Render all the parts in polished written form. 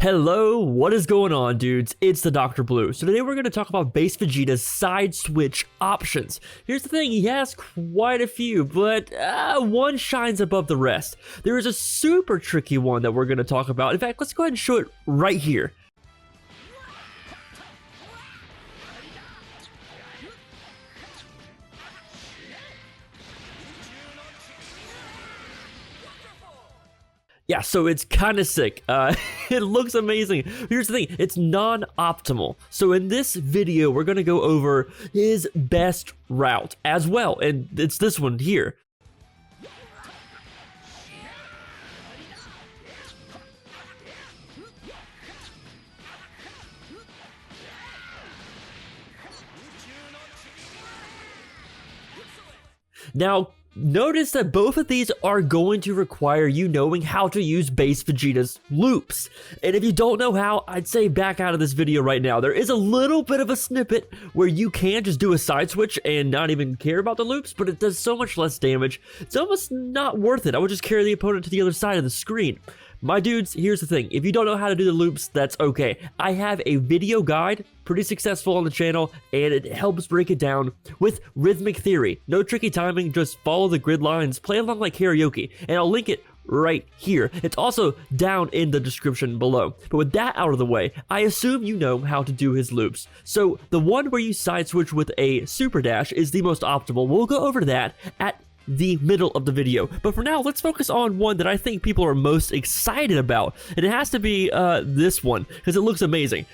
Hello, what is going on, dudes? It's TheDoctorBlu. So today we're going to talk about base Vegeta's side switch options. Here's the thing, he has quite a few, but one shines above the rest. There is a super tricky one that we're going to talk about. In fact, let's go ahead and show it right here. Yeah, so it's kind of sick. It looks amazing. Here's the thing, it's non-optimal. So in this video, we're gonna go over his best route as well, and it's this one here. Now, notice that both of these are going to require you knowing how to use base Vegeta's loops. And if you don't know how, I'd say back out of this video right now. There is a little bit of a snippet where you can just do a side switch and not even care about the loops, but it does so much less damage. It's almost not worth it. I would just carry the opponent to the other side of the screen. My dudes, here's the thing. If you don't know how to do the loops, that's okay. I have a video guide, pretty successful on the channel, and it helps break it down with rhythmic theory. No tricky timing, just follow the grid lines, play along like karaoke, and I'll link it right here. It's also down in the description below. But with that out of the way, I assume you know how to do his loops. So the one where you side switch with a super dash is the most optimal. We'll go over that at the middle of the video, but for now let's focus on one that I think people are most excited about, and it has to be this one because it looks amazing.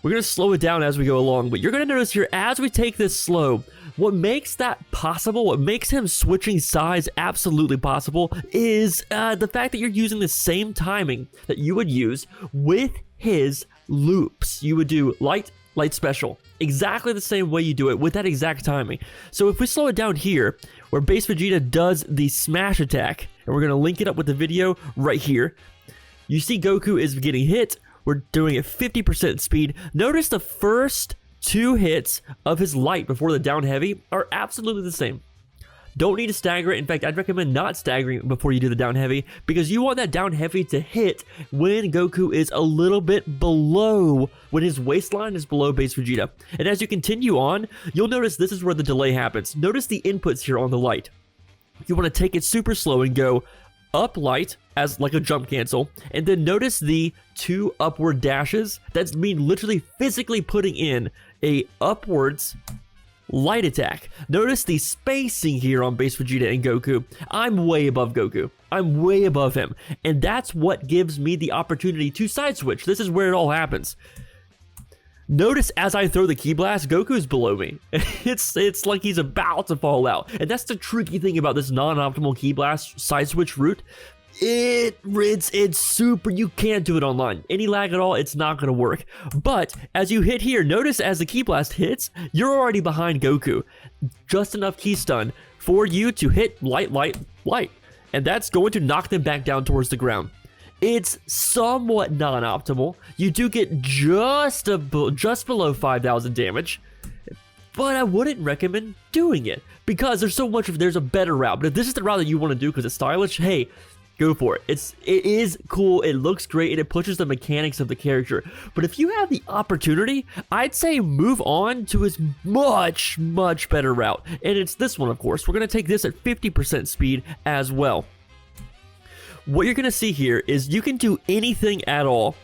We're gonna slow it down as we go along, but you're gonna notice here as we take this slow, what makes that possible, what makes him switching sides absolutely possible is the fact that you're using the same timing that you would use with his loops. You would do light special, exactly the same way you do it with that exact timing. So if we slow it down here, where base Vegeta does the smash attack, and we're gonna link it up with the video right here, you see Goku is getting hit. We're doing it 50% speed. Notice the first two hits of his light before the down heavy are absolutely the same. Don't need to stagger it. In fact, I'd recommend not staggering it before you do the down heavy, because you want that down heavy to hit when Goku is a little bit below, when his waistline is below base Vegeta. And as you continue on, you'll notice this is where the delay happens. Notice the inputs here on the light. You want to take it super slow and go up light as like a jump cancel, and then notice the two upward dashes. That's mean literally physically putting in a upwards light attack. Notice the spacing here on base Vegeta and Goku. I'm way above Goku. I'm way above him. And that's what gives me the opportunity to side switch. This is where it all happens. Notice as I throw the ki blast, Goku's below me. It's like he's about to fall out. And that's the tricky thing about this non-optimal ki blast side switch route. It's super, you can't do it online. Any lag at all, it's not gonna work. But as you hit here, notice as the ki blast hits, you're already behind Goku. Just enough ki stun for you to hit light. And that's going to knock them back down towards the ground. It's somewhat non-optimal. You do get just below 5,000 damage. But I wouldn't recommend doing it because there's a better route. But if this is the route that you want to do because it's stylish, hey, go for it. It is cool, it looks great, and it pushes the mechanics of the character. But if you have the opportunity, I'd say move on to his much better route. And it's this one, of course. We're going to take this at 50% speed as well. What you're going to see here is you can do anything at all,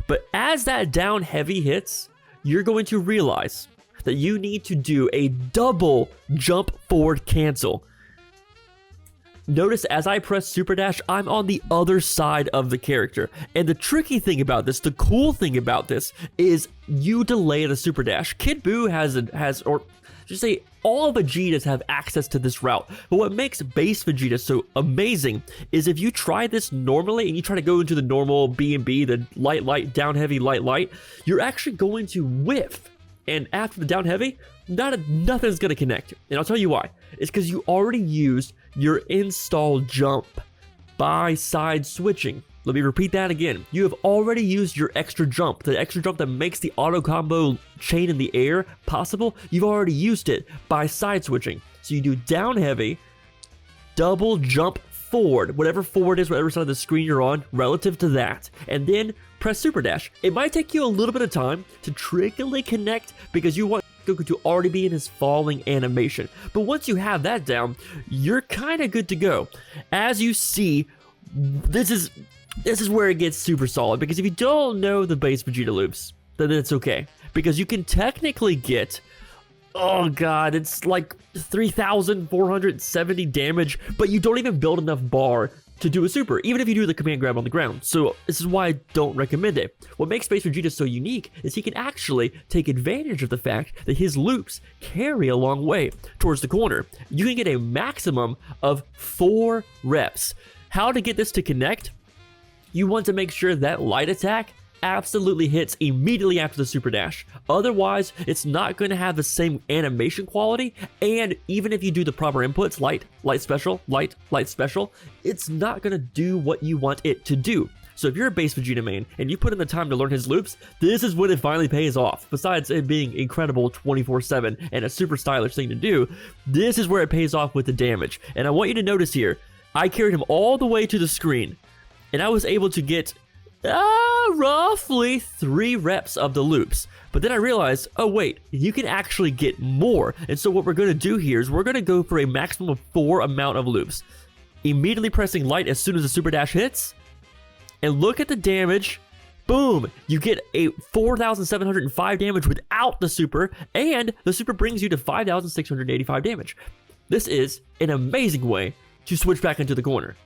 but as that down heavy hits, you're going to realize that you need to do a double jump forward cancel. Notice as I press Super Dash, I'm on the other side of the character. And the tricky thing about this, the cool thing about this, is you delay the Super Dash. Kid Buu or just say all Vegetas have access to this route. But what makes base Vegeta so amazing is if you try this normally and you try to go into the normal B&B, the light, down heavy, light, you're actually going to whiff. And after the down heavy, nothing's gonna connect. And I'll tell you why. It's because you already used your install jump by side switching. Let me repeat that again. You have already used your extra jump, the extra jump that makes the auto combo chain in the air possible. You've already used it by side switching. So you do down heavy, double jump forward, whatever forward is, whatever side of the screen you're on, relative to that, and then press Super Dash. It might take you a little bit of time to trickily connect because you want Goku to already be in his falling animation. But once you have that down, you're kind of good to go. As you see, this is where it gets super solid, because if you don't know the base Vegeta loops, then it's okay. Because you can technically get, oh god, it's like 3,470 damage, but you don't even build enough bar to do a super, even if you do the command grab on the ground. So this is why I don't recommend it. What makes Base Vegeta so unique is he can actually take advantage of the fact that his loops carry a long way towards the corner. You can get a maximum of 4 reps. How to get this to connect? You want to make sure that light attack absolutely hits immediately after the super dash. Otherwise, it's not going to have the same animation quality, and even if you do the proper inputs, light, special, light, special, it's not going to do what you want it to do. So if you're a base Vegeta main and you put in the time to learn his loops, this is when it finally pays off. Besides it being incredible 24/7 and a super stylish thing to do, this is where it pays off with the damage. And I want you to notice here, I carried him all the way to the screen, and I was able to get roughly 3 reps of the loops. But then I realized, oh wait, you can actually get more. And so what we're going to do here is we're going to go for a maximum of 4 amount of loops. Immediately pressing light as soon as the super dash hits. And look at the damage. Boom! You get a 4,705 damage without the super. And the super brings you to 5,685 damage. This is an amazing way to switch back into the corner.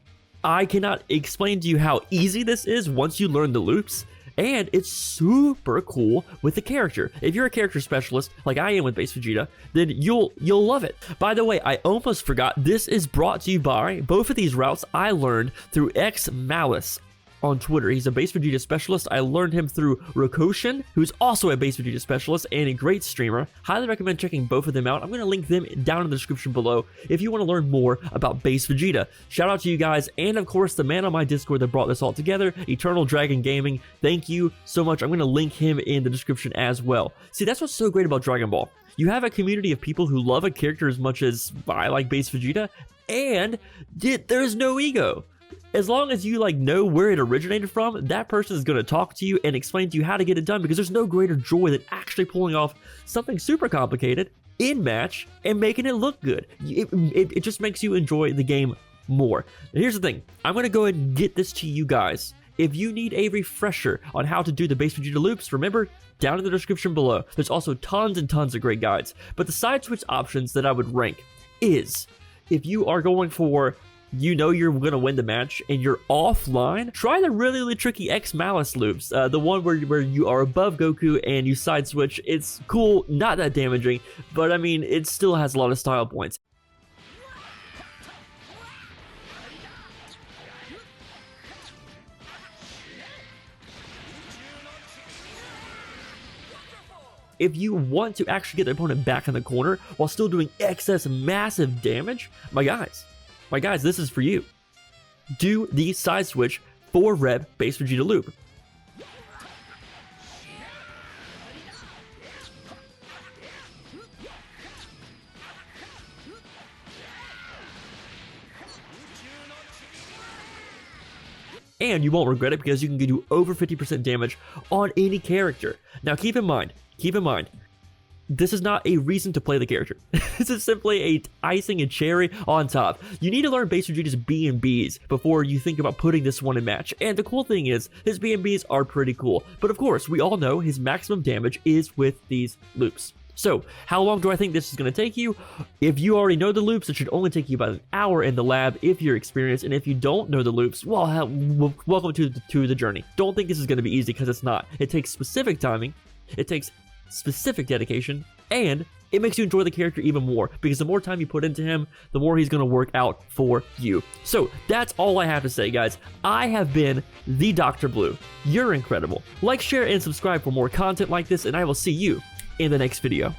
I cannot explain to you how easy this is once you learn the loops, and it's super cool with the character. If you're a character specialist, like I am with Base Vegeta, then you'll love it. By the way, I almost forgot, this is brought to you by, both of these routes I learned through X Malice on Twitter. He's a Base Vegeta specialist. I learned him through Rokoshin, who's also a Base Vegeta specialist and a great streamer. Highly recommend checking both of them out. I'm going to link them down in the description below if you want to learn more about Base Vegeta. Shout out to you guys, and of course the man on my Discord that brought this all together, Eternal Dragon Gaming. Thank you so much. I'm going to link him in the description as well. See, that's what's so great about Dragon Ball. You have a community of people who love a character as much as I like Base Vegeta, and there's no ego. As long as you know where it originated from, that person is going to talk to you and explain to you how to get it done, because there's no greater joy than actually pulling off something super complicated in match and making it look good. It just makes you enjoy the game more. And here's the thing, I'm going to go ahead and get this to you guys. If you need a refresher on how to do the Base Vegeta loops, remember, down in the description below, there's also tons and tons of great guides. But the side switch options that I would rank is, if you are going for, you know you're going to win the match and you're offline, try the really tricky X Malice loops. The one where you are above Goku and you side switch. It's cool, not that damaging, but I mean, it still has a lot of style points. If you want to actually get the opponent back in the corner while still doing excess massive damage, my guys, this is for you. Do the side switch 4 rep Base Vegeta loop. And you won't regret it, because you can do over 50% damage on any character. Now keep in mind, this is not a reason to play the character. This is simply a icing and cherry on top. You need to learn Base Vegeta's B&Bs before you think about putting this one in match. And the cool thing is, his B&Bs are pretty cool. But of course, we all know his maximum damage is with these loops. So, how long do I think this is going to take you? If you already know the loops, it should only take you about an hour in the lab if you're experienced. And if you don't know the loops, well, welcome to the journey. Don't think this is going to be easy, because it's not. It takes specific timing. It takes specific dedication, and it makes you enjoy the character even more, because the more time you put into him, the more he's going to work out for you. So that's all I have to say, guys. I have been TheDoctorBlu. You're incredible. Like, share, and subscribe for more content like this, and I will see you in the next video.